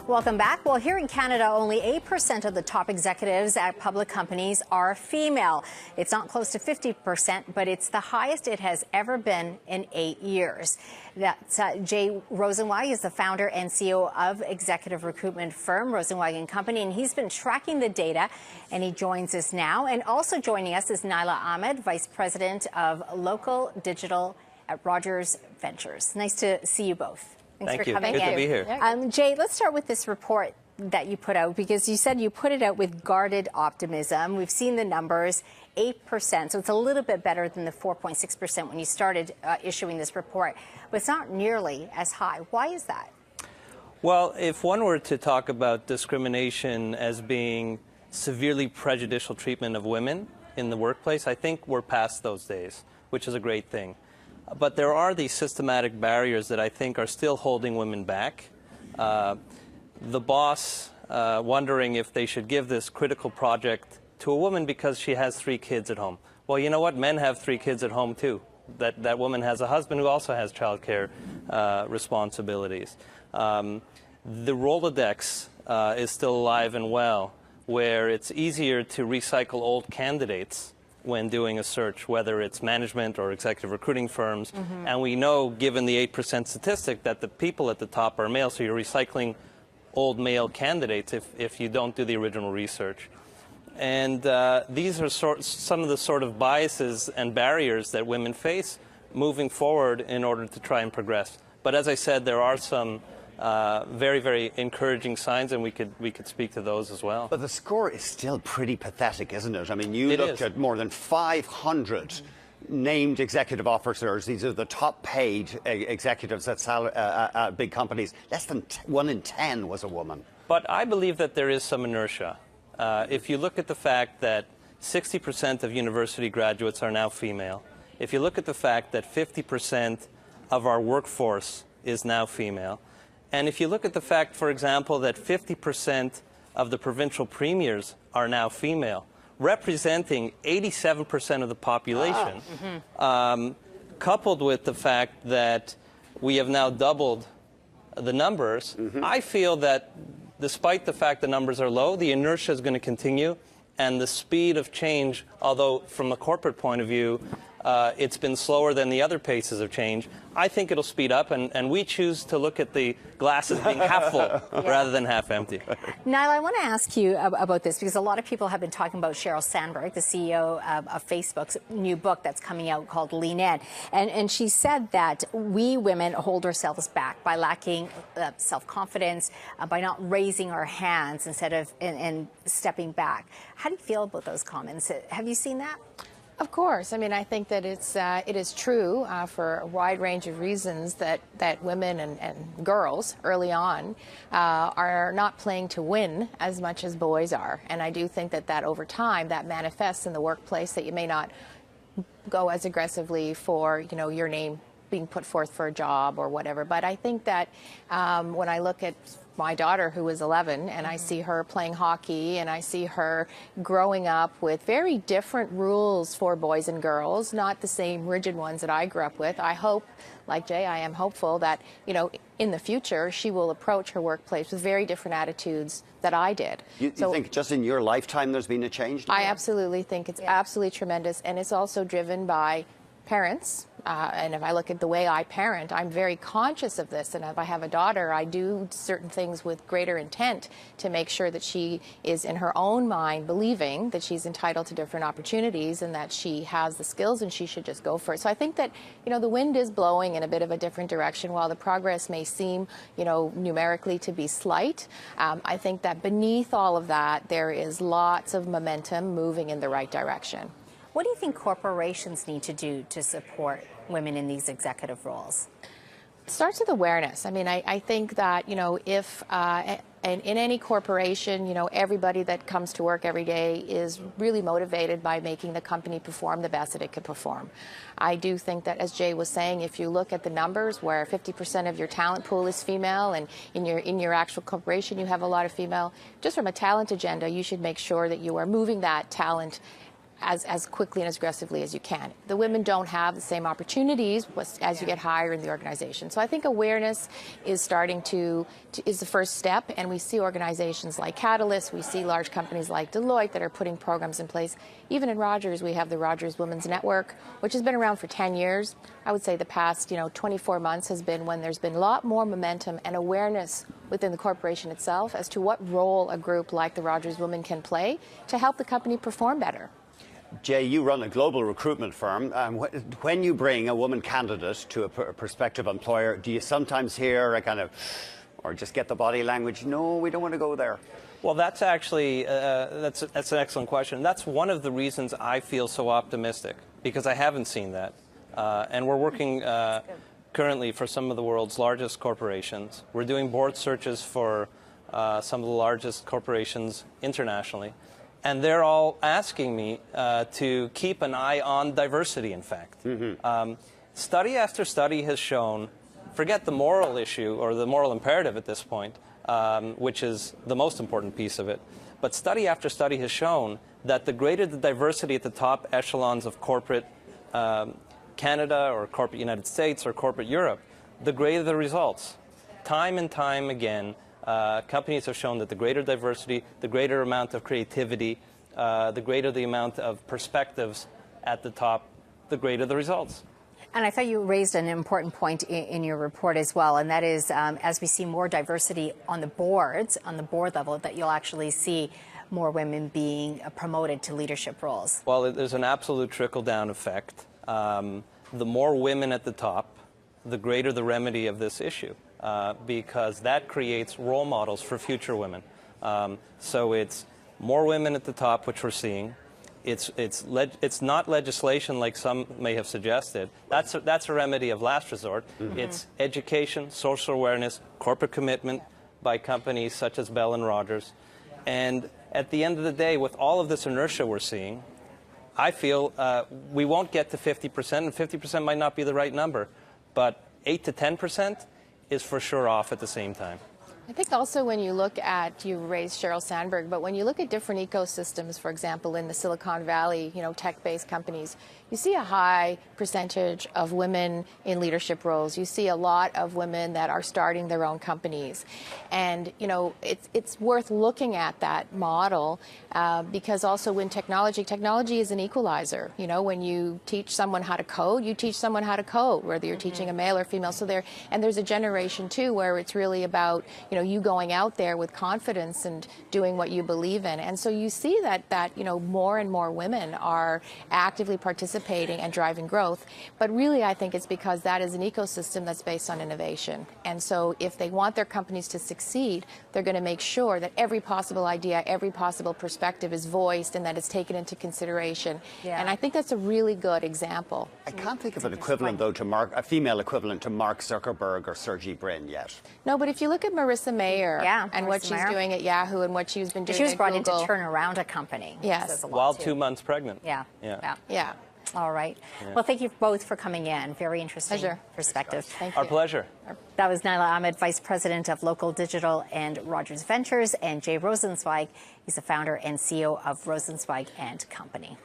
Welcome back. Well, here in Canada, only 8% of the top executives at public companies are female. It's not close to 50%, but it's the highest it has ever been in 8 years. That's Jay Rosenzweig is the founder and CEO of executive recruitment firm Rosenzweig & Company, and he's been tracking the data, and he joins us now. And also joining us is Nyla Ahmad, Vice President of Local Digital at Rogers Ventures. Nice to see you both. Thanks for coming in. Good to be here. Jay, let's start with this report that you put out, because you said you put it out with guarded optimism. We've seen the numbers, 8%, so it's a little bit better than the 4.6% when you started issuing this report, but it's not nearly as high. Why is that? Well, if one were to talk about discrimination as being severely prejudicial treatment of women in the workplace, I think we're past those days, which is a great thing. But there are these systematic barriers that I think are still holding women back. The boss wondering if they should give this critical project to a woman because she has 3 kids at home. Well, you know what? Men have 3 kids at home, too. That woman has a husband who also has childcare responsibilities. The Rolodex is still alive and well, where it's easier to recycle old candidates when doing a search, whether it's management or executive recruiting firms. And we know, given the 8% statistic, that the people at the top are male, so you're recycling old male candidates if you don't do the original research. And these are some of the sort of biases and barriers that women face moving forward in order to try and progress. But as I said, there are some very, very encouraging signs, and we could speak to those as well. But the score is still pretty pathetic, isn't it? I mean, you looked at more than 500 named executive officers. These are the top paid executives at big companies. Less than 1 in 10 was a woman. But I believe that there is some inertia. If you look at the fact that 60% of university graduates are now female, if you look at the fact that 50% of our workforce is now female, and if you look at the fact, for example, that 50% of the provincial premiers are now female, representing 87% of the population, coupled with the fact that we have now doubled the numbers, I feel that despite the fact the numbers are low, the inertia is going to continue, and the speed of change, although from a corporate point of view, it's been slower than the other paces of change, I think it'll speed up, and we choose to look at the glasses being half full rather than half empty. Nyla, I want to ask you about this, because a lot of people have been talking about Sheryl Sandberg, the CEO of Facebook's new book that's coming out called Lean In. And she said that we women hold ourselves back by lacking self-confidence, by not raising our hands instead of and stepping back. How do you feel about those comments? Have you seen that? Of course. I mean, I think that it is true for a wide range of reasons that women and girls early on are not playing to win as much as boys are. And I do think that over time that manifests in the workplace, that you may not go as aggressively for, your name being put forth for a job or whatever. But I think that when I look at my daughter, who is 11, and I see her playing hockey, and I see her growing up with very different rules for boys and girls, not the same rigid ones that I grew up with. I hope, like Jay, I am hopeful that, in the future, she will approach her workplace with very different attitudes that I did. You think just in your lifetime there's been a change? I absolutely think it's absolutely tremendous, and it's also driven by parents. And if I look at the way I parent, I'm very conscious of this. And if I have a daughter, I do certain things with greater intent to make sure that she is in her own mind believing that she's entitled to different opportunities and that she has the skills and she should just go for it. So I think that, the wind is blowing in a bit of a different direction. While the progress may seem, numerically to be slight, I think that beneath all of that, there is lots of momentum moving in the right direction. What do you think corporations need to do to support women in these executive roles? It starts with awareness. I mean, I think that, if in any corporation, everybody that comes to work every day is really motivated by making the company perform the best that it could perform. I do think that, as Jay was saying, if you look at the numbers where 50% of your talent pool is female, and in your actual corporation you have a lot of female, just from a talent agenda, you should make sure that you are moving that talent as quickly and as aggressively as you can. The women don't have the same opportunities as you get higher in the organization. So I think awareness is is the first step, and we see organizations like Catalyst, we see large companies like Deloitte that are putting programs in place. Even in Rogers, we have the Rogers Women's Network, which has been around for 10 years. I would say the past 24 months has been when there's been a lot more momentum and awareness within the corporation itself as to what role a group like the Rogers Women can play to help the company perform better. Jay, you run a global recruitment firm. When you bring a woman candidate to a prospective employer, do you sometimes hear a kind of, or just get the body language, no, we don't want to go there? Well, that's actually, that's an excellent question. That's one of the reasons I feel so optimistic, because I haven't seen that. And we're working currently for some of the world's largest corporations. We're doing board searches for some of the largest corporations internationally. And they're all asking me to keep an eye on diversity, in fact. Study after study has shown, forget the moral issue or the moral imperative at this point, which is the most important piece of it, but study after study has shown that the greater the diversity at the top echelons of corporate Canada or corporate United States or corporate Europe, the greater the results. Time and time again, companies have shown that the greater diversity, the greater amount of creativity, the greater the amount of perspectives at the top, the greater the results. And I thought you raised an important point in your report as well, and that is as we see more diversity on the boards, on the board level, that you'll actually see more women being promoted to leadership roles. Well, there's an absolute trickle-down effect. The more women at the top, the greater the remedy of this issue. Because that creates role models for future women. So it's more women at the top, which we're seeing. It's not legislation like some may have suggested. That's a remedy of last resort. It's education, social awareness, corporate commitment by companies such as Bell and Rogers. And at the end of the day, with all of this inertia we're seeing, I feel we won't get to 50%, and 50% might not be the right number, but 8 to 10% is for sure off at the same time. I think also when you look at, you raised Sheryl Sandberg, but when you look at different ecosystems, for example, in the Silicon Valley, tech-based companies, you see a high percentage of women in leadership roles. You see a lot of women that are starting their own companies. And, it's worth looking at that model because also when technology is an equalizer. When you teach someone how to code, you teach someone how to code, whether you're teaching a male or female. So there's a generation too where it's really about, you going out there with confidence and doing what you believe in. And so you see that more and more women are actively participating and driving growth. But really, I think it's because that is an ecosystem that's based on innovation. And so if they want their companies to succeed, they're going to make sure that every possible idea, every possible perspective is voiced and that it's taken into consideration. Yeah. And I think that's a really good example. I can't think of an equivalent, though, to a female equivalent to Mark Zuckerberg or Sergey Brin yet. No, but if you look at Marissa Mayer and what she's doing at Yahoo and what she's been doing at Google. She was brought in to turn around a company. Yes. While 2 months pregnant. Yeah. All right. Yeah. Well, thank you both for coming in. Very interesting perspective. Thank you. Our pleasure. That was Nyla Ahmad, Vice President of Local Digital and Rogers Ventures, and Jay Rosenzweig. He's the founder and CEO of Rosenzweig and Company.